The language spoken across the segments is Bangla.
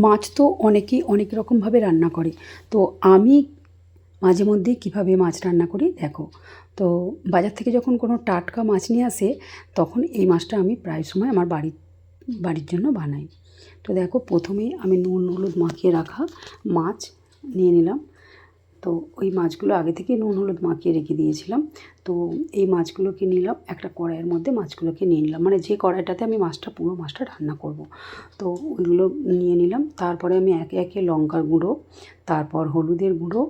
মাছ তো অনেকেই অনেক রকমভাবে রান্না করে। তো আমি মাঝে মধ্যেই কীভাবে মাছ রান্না করি দেখো। তো বাজার থেকে যখন কোনো টাটকা মাছ নিয়ে আসে, তখন এই মাছটা আমি প্রায় সময় আমার বাড়ির জন্য বানাই। তো দেখো, প্রথমেই আমি নুন হলুদ মাখিয়ে রাখা মাছ নিয়ে নিলাম। তো ওই মাছগুলো আগে থেকে নুন হলুদ মাখিয়ে রেখে দিয়েছিলাম। তো এই মাছগুলোকে নিলাম, একটা কড়াইয়ের মধ্যে মাছগুলোকে নিয়ে নিলাম, মানে যে কড়াইটাতে আমি পুরো মাছটা রান্না করব। তো ওইগুলো নিয়ে নিলাম। তারপরে আমি একে একে লঙ্কার গুঁড়ো, তারপর হলুদের গুঁড়ো,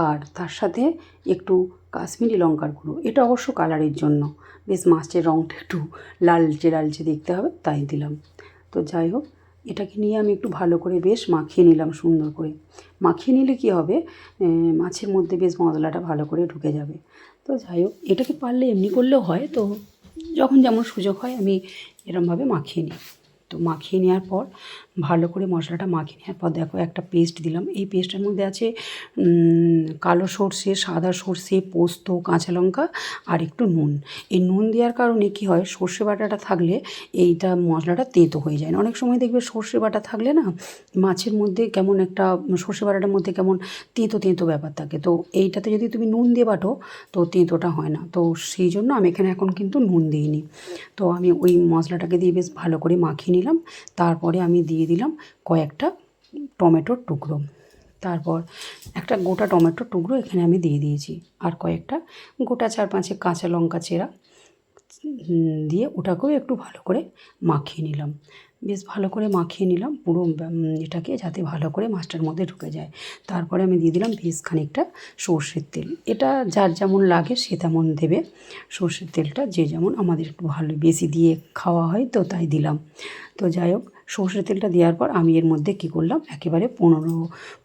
আর তার সাথে একটু কাশ্মীরি লঙ্কার গুঁড়ো, এটা অবশ্য কালারের জন্য, বেশ মাছের রঙটা একটু লালচে লালচে দেখতে হবে তাই দিলাম। তো যাই হোক, এটাকে নিয়ে আমি একটু ভালো করে বেশ মাখিয়ে নিলাম। সুন্দর করে মাখিয়ে নিলে কী হবে, মাছের মধ্যে বেশ মশলাটা ভালো করে ঢুকে যাবে। তো যাই হোক, এটাকে পারলে এমনি করলেও হয়, তো যখন যেমন সুযোগ হয় আমি এরমভাবে মাখিয়ে নিই। তো মাখিয়ে নেওয়ার পর ভালো করে মশলাটা মাখিয়ে নেওয়ার পর দেখো, একটা পেস্ট দিলাম। এই পেস্টের মধ্যে আছে কালো সর্ষে, সাদা সর্ষে, পোস্ত, কাঁচা লঙ্কা আর একটু নুন। এই নুন দেওয়ার কারণে কী হয়, সর্ষে বাটাটা থাকলে এইটা মশলাটা তেঁতো হয়ে যায় না। অনেক সময় দেখবে সর্ষে বাটা থাকলে না, মাছের মধ্যে কেমন একটা, সর্ষে বাটাটার মধ্যে কেমন তেঁতো তেঁতো ব্যাপার থাকে। তো এইটাতে যদি তুমি নুন দিয়ে বাটো, তো তেঁতোটা হয় না। তো সেই জন্য আমি এখানে এখন কিন্তু নুন দিইনি। তো আমি ওই মশলাটাকে দিয়ে বেশ ভালো করে মাখিয়ে নিলাম। তারপরে আমি দিয়ে দিলাম কয়েকটা টমেটোর টুকরো। তারপর একটা গোটা টমেটোর টুকরো এখানে আমি দিয়ে দিয়েছি, আর কয়েকটা গোটা 4-5 কাঁচা লঙ্কা চেরা দিয়ে ওটাকেও একটু ভালো করে মাখিয়ে নিলাম। বেশ ভালো করে মাখিয়ে নিলাম পুরো এটাকে, যাতে ভালো করে মাছটার মধ্যে ঢুকে যায়। তারপরে আমি দিয়ে দিলাম বেশ খানিকটা সর্ষের তেল। এটা যার যেমন লাগে সে তেমন দেবে সর্ষের তেলটা, যে যেমন, আমাদের একটু ভালো বেশি দিয়ে খাওয়া হয় তো তাই দিলাম। তো যাই হোক, সর্ষের তেলটা দেওয়ার পর আমি এর মধ্যে কী করলাম, একেবারে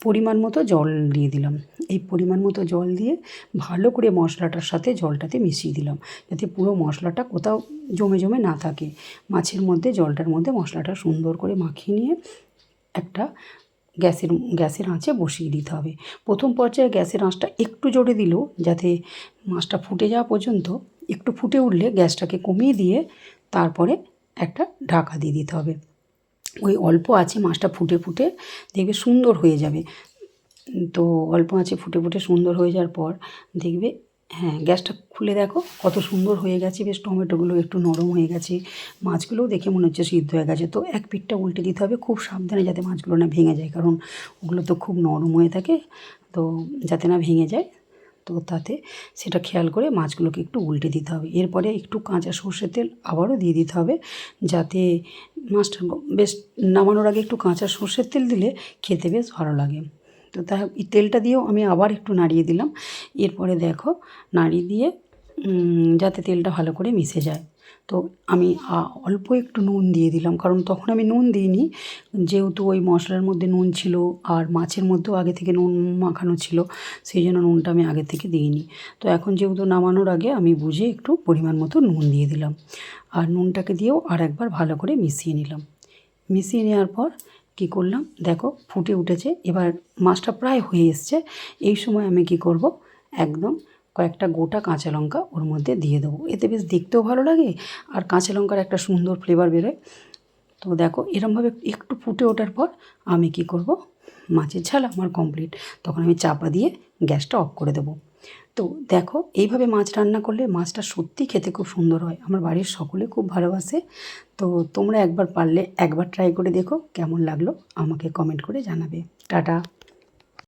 পরিমাণ মতো জল দিয়ে দিলাম। এই পরিমাণ মতো জল দিয়ে ভালো করে মশলাটার সাথে জলটাতে মিশিয়ে দিলাম, যাতে পুরো মশলাটা কোথাও জমে জমে না থাকে। মাছের মধ্যে, জলটার মধ্যে মশলাটা সুন্দর করে মাখিয়ে নিয়ে একটা গ্যাসের আঁচে বসিয়ে দিতে হবে। প্রথম পর্যায়ে গ্যাসের আঁচটা একটু জোরে দিলেও, যাতে মাছটা ফুটে যাওয়া পর্যন্ত, একটু ফুটে উঠলে গ্যাসটাকে কমিয়ে দিয়ে তারপরে একটা ঢাকা দিয়ে দিতে হবে। ওই অল্প আঁচে মাছটা ফুটে ফুটে দেখবে সুন্দর হয়ে যাবে। তো অল্প আঁচে ফুটে ফুটে সুন্দর হয়ে যাওয়ার পর দেখবে, হ্যাঁ, গ্যাসটা খুলে দেখো কত সুন্দর হয়ে গেছে, বেশ টমেটোগুলো একটু নরম হয়ে গেছে, মাছগুলোও দেখে মনে হচ্ছে সিদ্ধ হয়ে গেছে। তো এক পিঠটা উল্টে দিতে হবে খুব সাবধানে, যাতে মাছগুলো না ভেঙে যায়, কারণ ওগুলো তো খুব নরম হয়ে থাকে, তো যাতে না ভেঙে যায়। তো তাতে সেটা খেয়াল করে মাছগুলোকে একটু উল্টে দিতে হবে। এরপরে একটু কাঁচা সর্ষের তেল আবারও দিয়ে দিতে হবে, যাতে মাছটা বেশ, নামানোর আগে একটু কাঁচা সর্ষের তেল দিলে খেতে বেশ ভালো লাগে। তো তাই এই তেলটা দিয়েও আমি আবার একটু নাড়িয়ে দিলাম। এরপরে দেখো, নাড়িয়ে দিয়ে যাতে তেলটা ভালো করে মিশে যায়। তো আমি অল্প একটু নুন দিয়ে দিলাম, কারণ তখন আমি নুন দিইনি, যেহেতু ওই মশলার মধ্যে নুন ছিল আর মাছের মধ্যেও আগে থেকে নুন মাখানো ছিল, সেই জন্য নুনটা আমি আগে থেকে দিইনি। তো এখন যেহেতু নামানোর আগে আমি বুঝে একটু পরিমাণ মতো নুন দিয়ে দিলাম, আর নুনটাকে দিয়েও আর একবার ভালো করে মিশিয়ে নিলাম। মিশিয়ে নেওয়ার পর কী করলাম দেখো, ফুটে উঠেছে, এবার মাছটা প্রায় হয়ে এসছে। এই সময় আমি কী করব, একদম কয়েকটা গোটা কাঁচা লঙ্কা ওর মধ্যে দিয়ে দেবো, এতে বেশ দেখতেও ভালো লাগে আর কাঁচা লঙ্কার একটা সুন্দর ফ্লেভার বেরোয়। তো দেখো, এরমভাবে একটু ফুটে ওঠার পর আমি কী করব, মাছের ঝাল আমার কমপ্লিট, তখন আমি চাপা দিয়ে গ্যাসটা অফ করে দেবো। তো দেখো, এইভাবে মাছ রান্না করলে মাছটা সত্যি খেতে খুব সুন্দর হয়, আমার বাড়ির সকলে খুব ভালোবাসে। তো তোমরা একবার পারলে একবার ট্রাই করে দেখো, কেমন লাগলো আমাকে কমেন্ট করে জানাবে। টাটা।